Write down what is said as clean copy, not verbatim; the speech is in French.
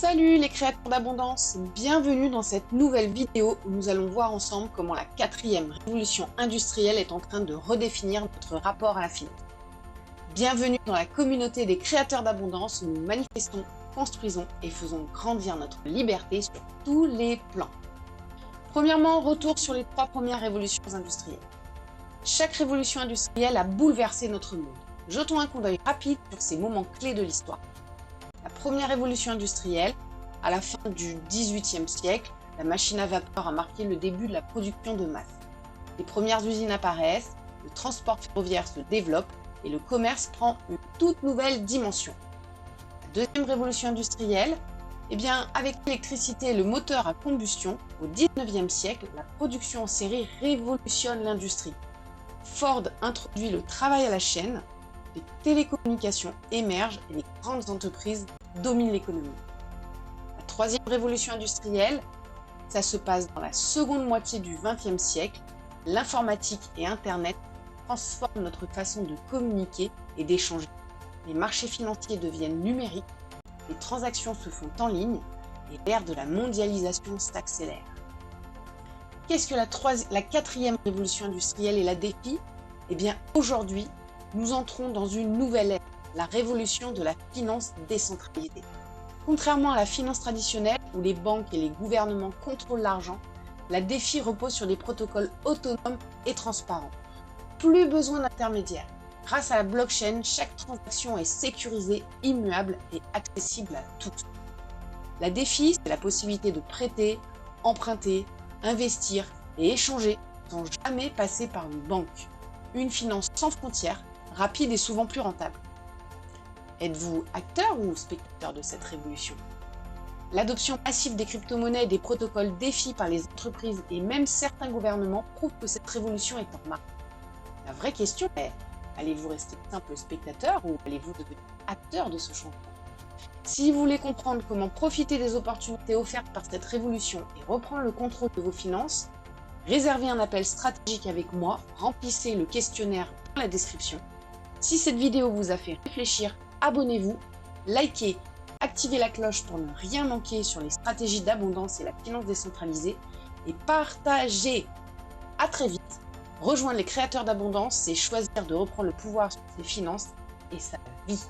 Salut les créateurs d'abondance, bienvenue dans cette nouvelle vidéo où nous allons voir ensemble comment la quatrième révolution industrielle est en train de redéfinir notre rapport à la finance. Bienvenue dans la communauté des créateurs d'abondance où nous manifestons, construisons et faisons grandir notre liberté sur tous les plans. Premièrement, retour sur les 3 premières révolutions industrielles. Chaque révolution industrielle a bouleversé notre monde. Jetons un coup d'œil rapide sur ces moments clés de l'histoire. La première révolution industrielle, à la fin du XVIIIe siècle, la machine à vapeur a marqué le début de la production de masse. Les premières usines apparaissent, le transport ferroviaire se développe et le commerce prend une toute nouvelle dimension. La deuxième révolution industrielle, avec l'électricité et le moteur à combustion, au XIXe siècle, la production en série révolutionne l'industrie. Ford introduit le travail à la chaîne, les télécommunications émergent et les grandes entreprises dominent l'économie. La troisième révolution industrielle, ça se passe dans la seconde moitié du XXe siècle. L'informatique et Internet transforment notre façon de communiquer et d'échanger. Les marchés financiers deviennent numériques, les transactions se font en ligne et l'ère de la mondialisation s'accélère. Qu'est-ce que la quatrième révolution industrielle et la défie ? Aujourd'hui, nous entrons dans une nouvelle ère, la révolution de la finance décentralisée. Contrairement à la finance traditionnelle, où les banques et les gouvernements contrôlent l'argent, la défi repose sur des protocoles autonomes et transparents. Plus besoin d'intermédiaires. Grâce à la blockchain, chaque transaction est sécurisée, immuable et accessible à tous. La défi, c'est la possibilité de prêter, emprunter, investir et échanger sans jamais passer par une banque. Une finance sans frontières, rapide et souvent plus rentable. Êtes-vous acteur ou spectateur de cette révolution ? L'adoption massive des crypto-monnaies et des protocoles DeFi par les entreprises et même certains gouvernements prouve que cette révolution est en marche. La vraie question est, allez-vous rester simple spectateur ou allez-vous devenir acteur de ce changement ? Si vous voulez comprendre comment profiter des opportunités offertes par cette révolution et reprendre le contrôle de vos finances, réservez un appel stratégique avec moi, remplissez le questionnaire dans la description. Si cette vidéo vous a fait réfléchir, abonnez-vous, likez, activez la cloche pour ne rien manquer sur les stratégies d'abondance et la finance décentralisée et partagez. À très vite. Rejoindre les créateurs d'abondance, c'est choisir de reprendre le pouvoir sur ses finances et sa vie.